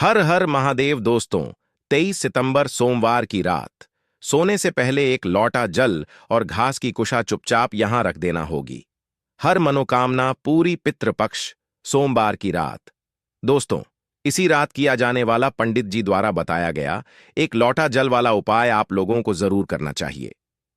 हर हर महादेव दोस्तों। 23 सितंबर सोमवार की रात सोने से पहले एक लौटा जल और घास की कुशा चुपचाप यहां रख देना होगी। हर मनोकामना पूरी पितृपक्ष सोमवार की रात। दोस्तों, इसी रात किया जाने वाला पंडित जी द्वारा बताया गया एक लौटा जल वाला उपाय आप लोगों को जरूर करना चाहिए,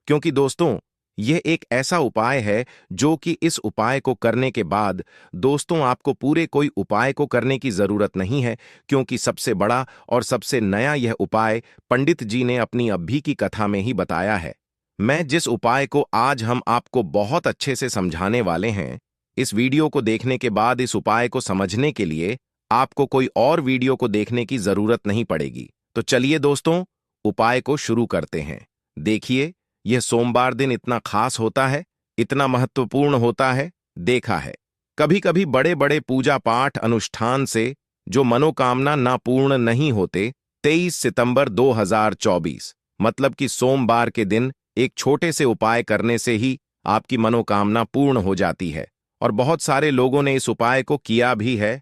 क्योंकि दोस्तों यह एक ऐसा उपाय है जो कि इस उपाय को करने के बाद दोस्तों आपको पूरे कोई उपाय को करने की जरूरत नहीं है, क्योंकि सबसे बड़ा और सबसे नया यह उपाय पंडित जी ने अपनी अभी की कथा में ही बताया है। मैं जिस उपाय को आज हम आपको बहुत अच्छे से समझाने वाले हैं, इस वीडियो को देखने के बाद इस उपाय को समझने के लिए आपको कोई और वीडियो को देखने की जरूरत नहीं पड़ेगी। तो चलिए दोस्तों, उपाय को शुरू करते हैं। देखिए, यह सोमवार दिन इतना खास होता है, इतना महत्वपूर्ण होता है। देखा है कभी कभी बड़े बड़े पूजा पाठ अनुष्ठान से जो मनोकामना ना पूर्ण नहीं होते। 23 सितंबर 2024 मतलब कि सोमवार के दिन एक छोटे से उपाय करने से ही आपकी मनोकामना पूर्ण हो जाती है, और बहुत सारे लोगों ने इस उपाय को किया भी है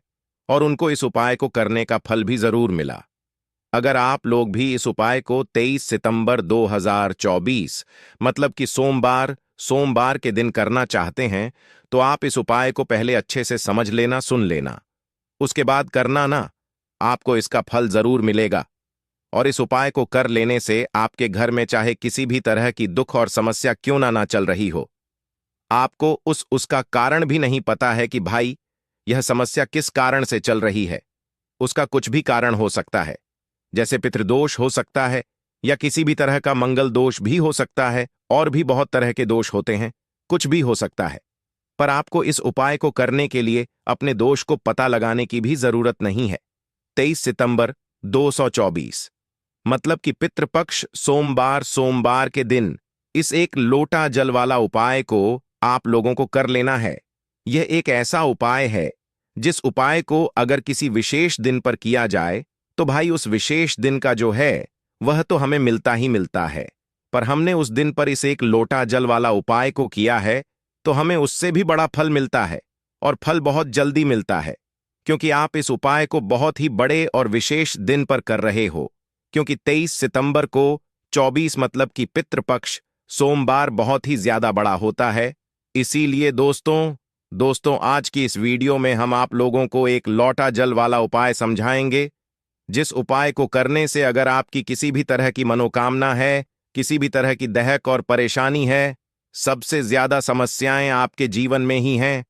और उनको इस उपाय को करने का फल भी जरूर मिला। अगर आप लोग भी इस उपाय को 23 सितंबर 2024 मतलब कि सोमवार के दिन करना चाहते हैं, तो आप इस उपाय को पहले अच्छे से समझ लेना, सुन लेना, उसके बाद करना ना। आपको इसका फल जरूर मिलेगा, और इस उपाय को कर लेने से आपके घर में चाहे किसी भी तरह की दुख और समस्या क्यों ना चल रही हो, आपको उसका कारण भी नहीं पता है कि भाई यह समस्या किस कारण से चल रही है। उसका कुछ भी कारण हो सकता है, जैसे पितृदोष हो सकता है, या किसी भी तरह का मंगल दोष भी हो सकता है, और भी बहुत तरह के दोष होते हैं, कुछ भी हो सकता है। पर आपको इस उपाय को करने के लिए अपने दोष को पता लगाने की भी जरूरत नहीं है। 23 सितंबर 224 मतलब कि पितृपक्ष सोमवार के दिन इस एक लोटा जल वाला उपाय को आप लोगों को कर लेना है। यह एक ऐसा उपाय है जिस उपाय को अगर किसी विशेष दिन पर किया जाए तो भाई उस विशेष दिन का जो है वह तो हमें मिलता ही मिलता है, पर हमने उस दिन पर इस एक लोटा जल वाला उपाय को किया है तो हमें उससे भी बड़ा फल मिलता है, और फल बहुत जल्दी मिलता है, क्योंकि आप इस उपाय को बहुत ही बड़े और विशेष दिन पर कर रहे हो। क्योंकि 23 सितंबर को 24 मतलब कि पितृपक्ष सोमवार बहुत ही ज्यादा बड़ा होता है। इसीलिए दोस्तों आज की इस वीडियो में हम आप लोगों को एक लौटा जल वाला उपाय समझाएंगे, जिस उपाय को करने से अगर आपकी किसी भी तरह की मनोकामना है, किसी भी तरह की दहक और परेशानी है, सबसे ज्यादा समस्याएं आपके जीवन में ही हैं।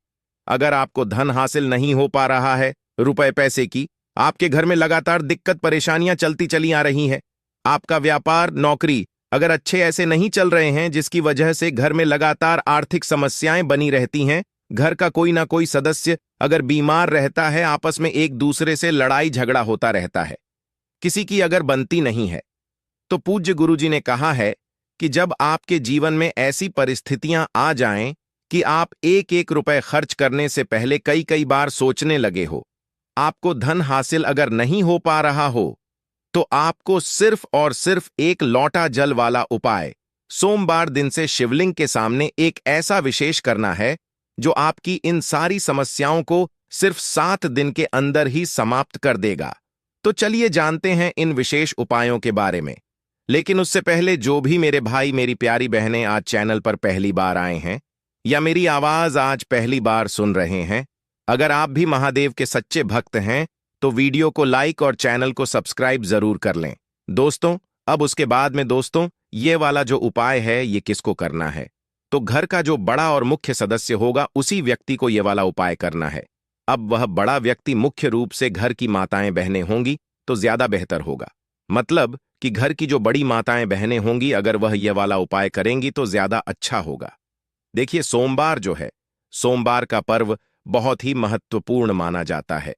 अगर आपको धन हासिल नहीं हो पा रहा है, रुपए पैसे की, आपके घर में लगातार दिक्कत परेशानियां चलती चली आ रही हैं, आपका व्यापार नौकरी अगर अच्छे ऐसे नहीं चल रहे हैं, जिसकी वजह से घर में लगातार आर्थिक समस्याएं बनी रहती हैं, घर का कोई ना कोई सदस्य अगर बीमार रहता है, आपस में एक दूसरे से लड़ाई झगड़ा होता रहता है, किसी की अगर बनती नहीं है, तो पूज्य गुरुजी ने कहा है कि जब आपके जीवन में ऐसी परिस्थितियां आ जाएं कि आप एक एक रुपए खर्च करने से पहले कई कई बार सोचने लगे हो, आपको धन हासिल अगर नहीं हो पा रहा हो, तो आपको सिर्फ और सिर्फ एक लौटा जल वाला उपाय सोमवार दिन से शिवलिंग के सामने एक ऐसा विशेष करना है जो आपकी इन सारी समस्याओं को सिर्फ 7 दिन के अंदर ही समाप्त कर देगा। तो चलिए जानते हैं इन विशेष उपायों के बारे में। लेकिन उससे पहले जो भी मेरे भाई मेरी प्यारी बहनें आज चैनल पर पहली बार आए हैं या मेरी आवाज आज पहली बार सुन रहे हैं, अगर आप भी महादेव के सच्चे भक्त हैं तो वीडियो को लाइक और चैनल को सब्सक्राइब जरूर कर लें। दोस्तों, अब उसके बाद में दोस्तों ये वाला जो उपाय है ये किसको करना है, तो घर का जो बड़ा और मुख्य सदस्य होगा उसी व्यक्ति को ये वाला उपाय करना है। अब वह बड़ा व्यक्ति मुख्य रूप से घर की माताएं बहनें होंगी तो ज्यादा बेहतर होगा, मतलब कि घर की जो बड़ी माताएं बहनें होंगी अगर वह यह वाला उपाय करेंगी तो ज्यादा अच्छा होगा। देखिए, सोमवार जो है, सोमवार का पर्व बहुत ही महत्वपूर्ण माना जाता है।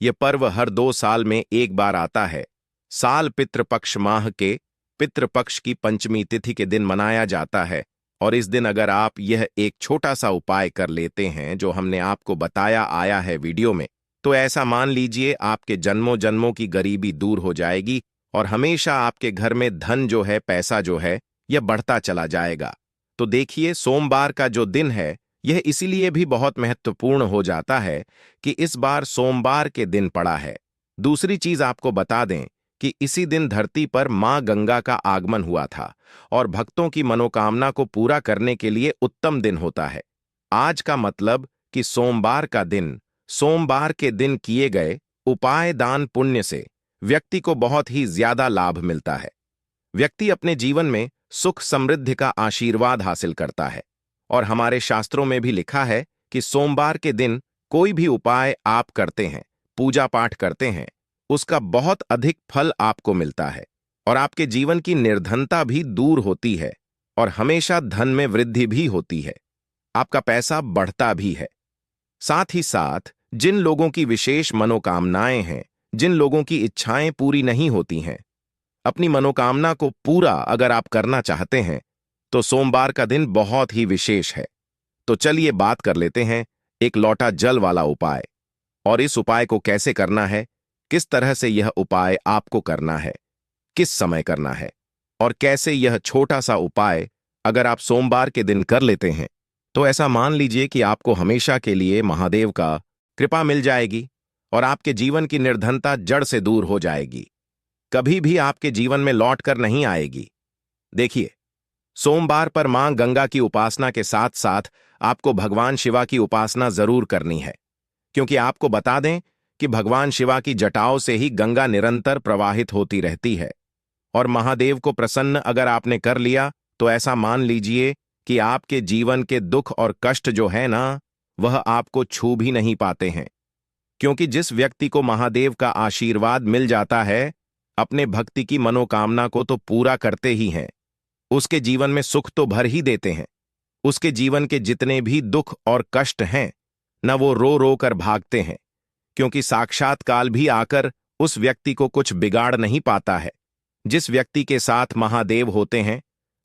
यह पर्व हर 2 साल में एक बार आता है। साल पितृपक्ष माह के पितृपक्ष की पंचमी तिथि के दिन मनाया जाता है, और इस दिन अगर आप यह एक छोटा सा उपाय कर लेते हैं जो हमने आपको बताया आया है वीडियो में, तो ऐसा मान लीजिए आपके जन्मों जन्मों की गरीबी दूर हो जाएगी, और हमेशा आपके घर में धन जो है, पैसा जो है, यह बढ़ता चला जाएगा। तो देखिए, सोमवार का जो दिन है यह इसीलिए भी बहुत महत्वपूर्ण हो जाता है कि इस बार सोमवार के दिन पड़ा है। दूसरी चीज आपको बता दें कि इसी दिन धरती पर मां गंगा का आगमन हुआ था और भक्तों की मनोकामना को पूरा करने के लिए उत्तम दिन होता है। आज का मतलब कि सोमवार का दिन, सोमवार के दिन किए गए उपाय दान पुण्य से व्यक्ति को बहुत ही ज्यादा लाभ मिलता है। व्यक्ति अपने जीवन में सुख समृद्धि का आशीर्वाद हासिल करता है और हमारे शास्त्रों में भी लिखा है कि सोमवार के दिन कोई भी उपाय आप करते हैं, पूजा पाठ करते हैं, उसका बहुत अधिक फल आपको मिलता है और आपके जीवन की निर्धनता भी दूर होती है और हमेशा धन में वृद्धि भी होती है। आपका पैसा बढ़ता भी है। साथ ही साथ जिन लोगों की विशेष मनोकामनाएं हैं, जिन लोगों की इच्छाएं पूरी नहीं होती हैं, अपनी मनोकामना को पूरा अगर आप करना चाहते हैं तो सोमवार का दिन बहुत ही विशेष है। तो चलिए बात कर लेते हैं एक लोटा जल वाला उपाय, और इस उपाय को कैसे करना है, किस तरह से यह उपाय आपको करना है, किस समय करना है और कैसे यह छोटा सा उपाय अगर आप सोमवार के दिन कर लेते हैं तो ऐसा मान लीजिए कि आपको हमेशा के लिए महादेव का कृपा मिल जाएगी और आपके जीवन की निर्धनता जड़ से दूर हो जाएगी, कभी भी आपके जीवन में लौट कर नहीं आएगी। देखिए, सोमवार पर मां गंगा की उपासना के साथ साथ आपको भगवान शिवा की उपासना जरूर करनी है, क्योंकि आपको बता दें कि भगवान शिवा की जटाओं से ही गंगा निरंतर प्रवाहित होती रहती है और महादेव को प्रसन्न अगर आपने कर लिया तो ऐसा मान लीजिए कि आपके जीवन के दुख और कष्ट जो है ना, वह आपको छू भी नहीं पाते हैं। क्योंकि जिस व्यक्ति को महादेव का आशीर्वाद मिल जाता है, अपने भक्ति की मनोकामना को तो पूरा करते ही हैं, उसके जीवन में सुख तो भर ही देते हैं। उसके जीवन के जितने भी दुख और कष्ट हैं न, वो रो रो कर भागते हैं, क्योंकि साक्षात काल भी आकर उस व्यक्ति को कुछ बिगाड़ नहीं पाता है। जिस व्यक्ति के साथ महादेव होते हैं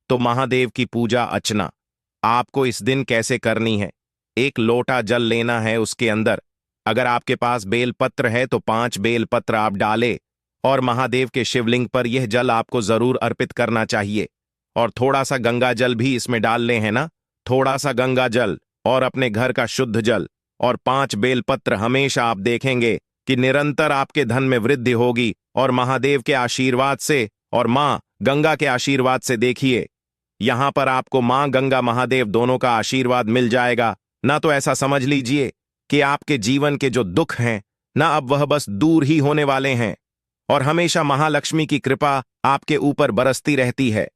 तो महादेव की पूजा अर्चना आपको इस दिन कैसे करनी है। एक लोटा जल लेना है, उसके अंदर अगर आपके पास बेलपत्र है तो 5 बेलपत्र आप डालें और महादेव के शिवलिंग पर यह जल आपको जरूर अर्पित करना चाहिए। और थोड़ा सा गंगा जल भी इसमें डाल ले, है ना, थोड़ा सा गंगा जल और अपने घर का शुद्ध जल और 5 बेलपत्र। हमेशा आप देखेंगे कि निरंतर आपके धन में वृद्धि होगी और महादेव के आशीर्वाद से और मां गंगा के आशीर्वाद से देखिए, यहां पर आपको मां गंगा महादेव दोनों का आशीर्वाद मिल जाएगा। ना तो ऐसा समझ लीजिए कि आपके जीवन के जो दुख हैं ना, अब वह बस दूर ही होने वाले हैं और हमेशा महालक्ष्मी की कृपा आपके ऊपर बरसती रहती है।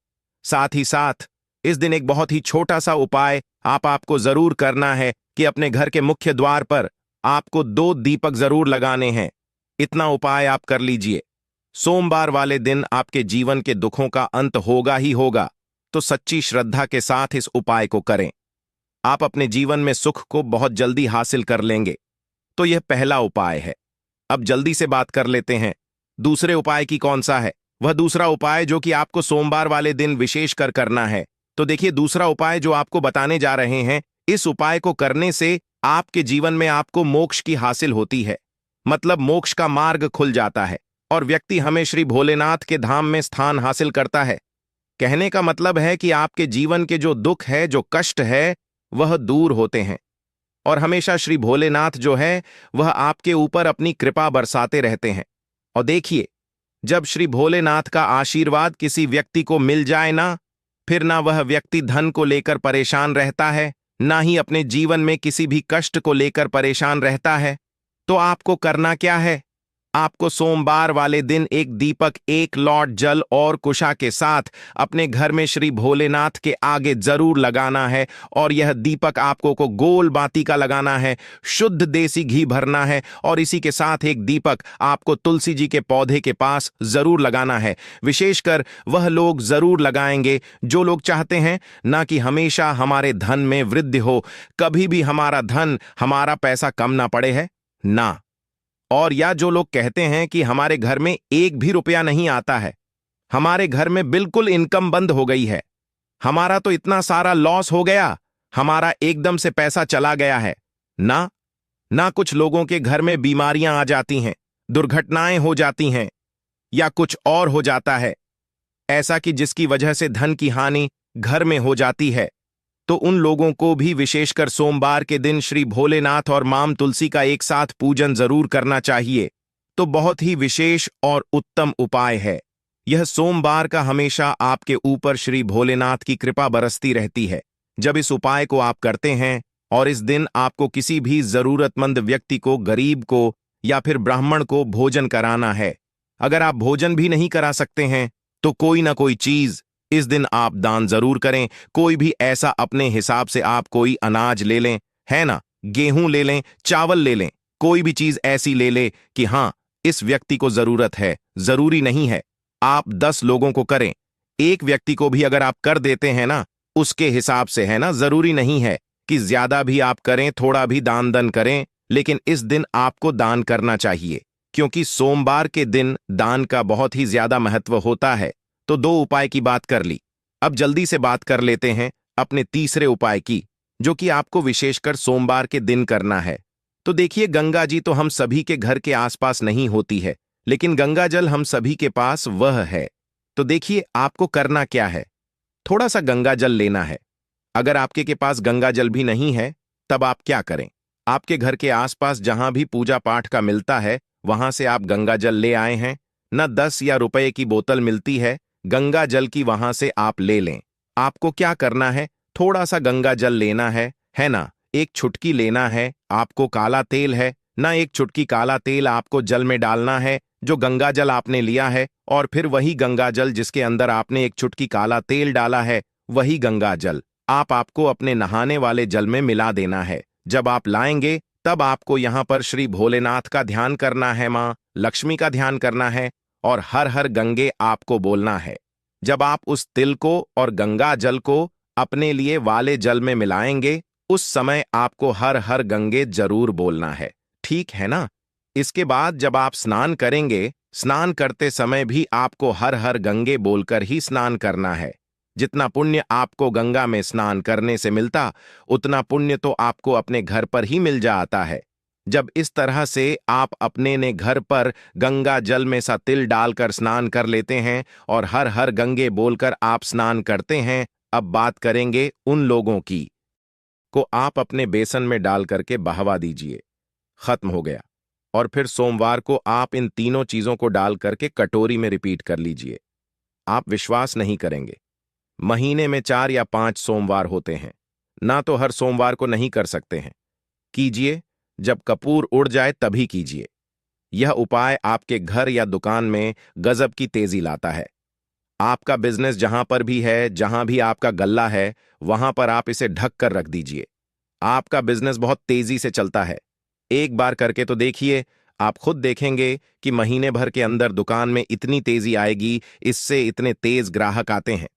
साथ ही साथ इस दिन एक बहुत ही छोटा सा उपाय आपको जरूर करना है कि अपने घर के मुख्य द्वार पर आपको 2 दीपक जरूर लगाने हैं। इतना उपाय आप कर लीजिए। सोमवार वाले दिन आपके जीवन के दुखों का अंत होगा ही होगा, तो सच्ची श्रद्धा के साथ इस उपाय को करें। आप अपने जीवन में सुख को बहुत जल्दी हासिल कर लेंगे। तो यह पहला उपाय है। अब जल्दी से बात कर लेते हैं दूसरे उपाय की कौन सा है। वह दूसरा उपाय जो कि आपको सोमवार वाले दिन विशेष कर करना है। तो देखिए, दूसरा उपाय जो आपको बताने जा रहे हैं, इस उपाय को करने से आपके जीवन में आपको मोक्ष की हासिल होती है। मतलब मोक्ष का मार्ग खुल जाता है और व्यक्ति हमें श्री भोलेनाथ के धाम में स्थान हासिल करता है। कहने का मतलब है कि आपके जीवन के जो दुख है, जो कष्ट है, वह दूर होते हैं और हमेशा श्री भोलेनाथ जो है वह आपके ऊपर अपनी कृपा बरसाते रहते हैं। और देखिए, जब श्री भोलेनाथ का आशीर्वाद किसी व्यक्ति को मिल जाए ना, फिर ना वह व्यक्ति धन को लेकर परेशान रहता है, ना ही अपने जीवन में किसी भी कष्ट को लेकर परेशान रहता है। तो आपको करना क्या है? आपको सोमवार वाले दिन एक दीपक, 1 लॉट जल और कुशा के साथ अपने घर में श्री भोलेनाथ के आगे जरूर लगाना है और यह दीपक आपको को गोल बाती का लगाना है, शुद्ध देसी घी भरना है और इसी के साथ एक दीपक आपको तुलसी जी के पौधे के पास जरूर लगाना है। विशेषकर वह लोग जरूर लगाएंगे जो लोग चाहते हैं ना कि हमेशा हमारे धन में वृद्धि हो, कभी भी हमारा धन, हमारा पैसा कम ना पड़े है ना। और या जो लोग कहते हैं कि हमारे घर में 1 भी रुपया नहीं आता है, हमारे घर में बिल्कुल इनकम बंद हो गई है, हमारा तो इतना सारा लॉस हो गया, हमारा एकदम से पैसा चला गया है ना। ना कुछ लोगों के घर में बीमारियां आ जाती हैं, दुर्घटनाएं हो जाती हैं या कुछ और हो जाता है ऐसा कि जिसकी वजह से धन की हानि घर में हो जाती है। तो उन लोगों को भी विशेषकर सोमवार के दिन श्री भोलेनाथ और मां तुलसी का एक साथ पूजन जरूर करना चाहिए। तो बहुत ही विशेष और उत्तम उपाय है। यह सोमवार का हमेशा आपके ऊपर श्री भोलेनाथ की कृपा बरसती रहती है। जब इस उपाय को आप करते हैं और इस दिन आपको किसी भी जरूरतमंद व्यक्ति को, गरीब को या फिर ब्राह्मण को भोजन कराना है, अगर आप भोजन भी नहीं करा सकते हैं तो कोई ना कोई चीज इस दिन आप दान जरूर करें। कोई भी ऐसा अपने हिसाब से आप कोई अनाज ले लें, है ना, गेहूं ले लें, चावल ले लें, कोई भी चीज ऐसी ले ले कि हां इस व्यक्ति को जरूरत है। जरूरी नहीं है आप 10 लोगों को करें, एक व्यक्ति को भी अगर आप कर देते हैं ना उसके हिसाब से, है ना, जरूरी नहीं है कि ज्यादा भी आप करें, थोड़ा भी दान दन करें, लेकिन इस दिन आपको दान करना चाहिए क्योंकि सोमवार के दिन दान का बहुत ही ज्यादा महत्व होता है। तो 2 उपाय की बात कर ली, अब जल्दी से बात कर लेते हैं अपने तीसरे उपाय की, जो कि आपको विशेषकर सोमवार के दिन करना है। तो देखिए, गंगा जी तो हम सभी के घर के आसपास नहीं होती है, लेकिन गंगा जल हम सभी के पास वह है। तो देखिए आपको करना क्या है, थोड़ा सा गंगा जल लेना है। अगर आपके के पास गंगा जल भी नहीं है तब आप क्या करें, आपके घर के आसपास जहां भी पूजा पाठ का मिलता है वहां से आप गंगा जल ले आए हैं न, 10 या रुपए की बोतल मिलती है गंगा जल की, वहां से आप ले लें। आपको क्या करना है, थोड़ा सा गंगा जल लेना है ना, एक चुटकी लेना है। आपको काला तेल है ना, एक चुटकी काला तेल आपको जल में डालना है जो गंगा जल आपने लिया है, और फिर वही गंगा जल जिसके अंदर आपने एक चुटकी काला तेल डाला है, वही गंगा जल आपको अपने नहाने वाले जल में मिला देना है। जब आप लाएंगे तब आपको यहां पर श्री भोलेनाथ का ध्यान करना है, मां लक्ष्मी का ध्यान करना है और हर हर गंगे आपको बोलना है। जब आप उस तिल को और गंगा जल को अपने लिए वाले जल में मिलाएंगे उस समय आपको हर हर गंगे जरूर बोलना है, ठीक है ना। इसके बाद जब आप स्नान करेंगे, स्नान करते समय भी आपको हर हर गंगे बोलकर ही स्नान करना है। जितना पुण्य आपको गंगा में स्नान करने से मिलता उतना पुण्य तो आपको अपने घर पर ही मिल जाता है। जब इस तरह से आप अपने ने घर पर गंगा जल में सा तिल डालकर स्नान कर लेते हैं और हर हर गंगे बोलकर आप स्नान करते हैं, अब बात करेंगे उन लोगों की को आप अपने बेसन में डाल करके बहवा दीजिए, खत्म हो गया। और फिर सोमवार को आप इन तीनों चीजों को डाल करके कटोरी में रिपीट कर लीजिए। आप विश्वास नहीं करेंगे, महीने में 4 या 5 सोमवार होते हैं ना, तो हर सोमवार को नहीं कर सकते हैं। कीजिए, जब कपूर उड़ जाए तभी कीजिए। यह उपाय आपके घर या दुकान में गजब की तेजी लाता है। आपका बिजनेस जहां पर भी है, जहां भी आपका गल्ला है, वहां पर आप इसे ढक कर रख दीजिए। आपका बिजनेस बहुत तेजी से चलता है। एक बार करके तो देखिए, आप खुद देखेंगे कि महीने भर के अंदर दुकान में इतनी तेजी आएगी, इससे इतने तेज ग्राहक आते हैं।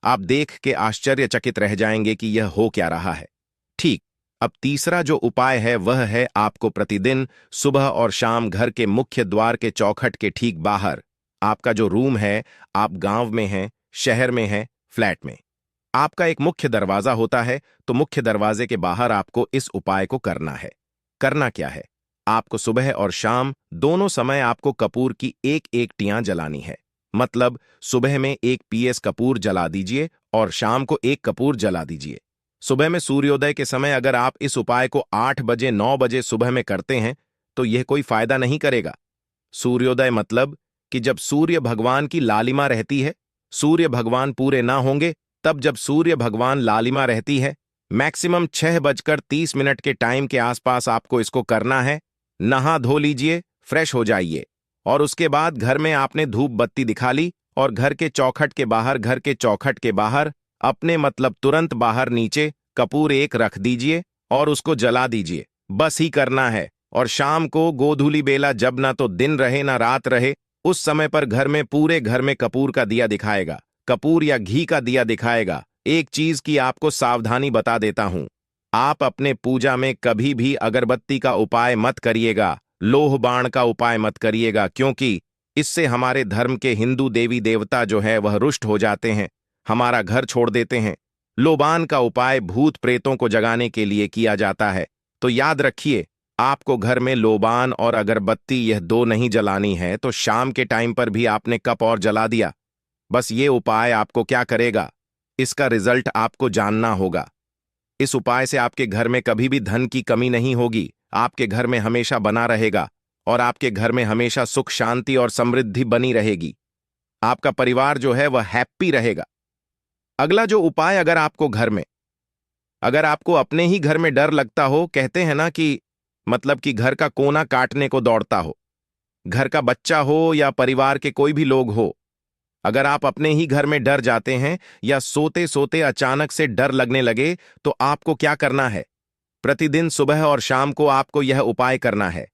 आप देख के आश्चर्यचकित रह जाएंगे कि यह हो क्या रहा है। ठीक, अब तीसरा जो उपाय है वह है आपको प्रतिदिन सुबह और शाम घर के मुख्य द्वार के चौखट के ठीक बाहर, आपका जो रूम है, आप गांव में हैं, शहर में हैं, फ्लैट में, आपका एक मुख्य दरवाजा होता है, तो मुख्य दरवाजे के बाहर आपको इस उपाय को करना है। करना क्या है, आपको सुबह और शाम दोनों समय आपको कपूर की एक एक टियां जलानी है। मतलब सुबह में 1 पीएस कपूर जला दीजिए और शाम को 1 कपूर जला दीजिए। सुबह में सूर्योदय के समय अगर आप इस उपाय को 8 बजे 9 बजे सुबह में करते हैं तो यह कोई फायदा नहीं करेगा। सूर्योदय मतलब कि जब सूर्य भगवान की लालिमा रहती है, सूर्य भगवान पूरे ना होंगे तब जब सूर्य भगवान लालिमा रहती है, मैक्सिमम 6:30 के टाइम के आसपास आपको इसको करना है। नहा धो लीजिए, फ्रेश हो जाइए और उसके बाद घर में आपने धूप बत्ती दिखा ली और घर के चौखट के बाहर अपने मतलब तुरंत बाहर नीचे कपूर 1 रख दीजिए और उसको जला दीजिए। बस ही करना है। और शाम को गोधूली बेला, जब ना तो दिन रहे ना रात रहे, उस समय पर घर में पूरे घर में कपूर का दिया दिखाएगा, कपूर या घी का दिया दिखाएगा। एक चीज की आपको सावधानी बता देता हूं, आप अपने पूजा में कभी भी अगरबत्ती का उपाय मत करिएगा, लोह बाण का उपाय मत करिएगा, क्योंकि इससे हमारे धर्म के हिंदू देवी देवता जो है वह रुष्ट हो जाते हैं, हमारा घर छोड़ देते हैं। लोबान का उपाय भूत प्रेतों को जगाने के लिए किया जाता है। तो याद रखिए, आपको घर में लोबान और अगरबत्ती यह 2 नहीं जलानी है, तो शाम के टाइम पर भी आपने कप और जला दिया। बस ये उपाय आपको क्या करेगा, इसका रिजल्ट आपको जानना होगा। इस उपाय से आपके घर में कभी भी धन की कमी नहीं होगी, आपके घर में हमेशा बना रहेगा और आपके घर में हमेशा सुख शांति और समृद्धि बनी रहेगी। आपका परिवार जो है वह हैप्पी रहेगा। अगला जो उपाय, अगर आपको अपने ही घर में डर लगता हो, कहते हैं ना कि मतलब कि घर का कोना काटने को दौड़ता हो, घर का बच्चा हो या परिवार के कोई भी लोग हो, अगर आप अपने ही घर में डर जाते हैं या सोते सोते अचानक से डर लगने लगे, तो आपको क्या करना है? प्रतिदिन सुबह और शाम को आपको यह उपाय करना है।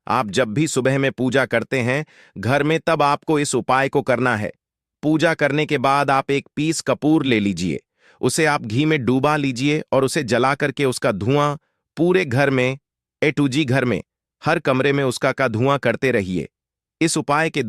आप जब भी सुबह में पूजा करते हैं घर में, तब आपको इस उपाय को करना है। पूजा करने के बाद आप एक पीस कपूर ले लीजिए, उसे आप घी में डूबा लीजिए और उसे जला करके उसका धुआं पूरे घर में, ए टू जी घर में, हर कमरे में उसका का धुआं करते रहिए। इस उपाय के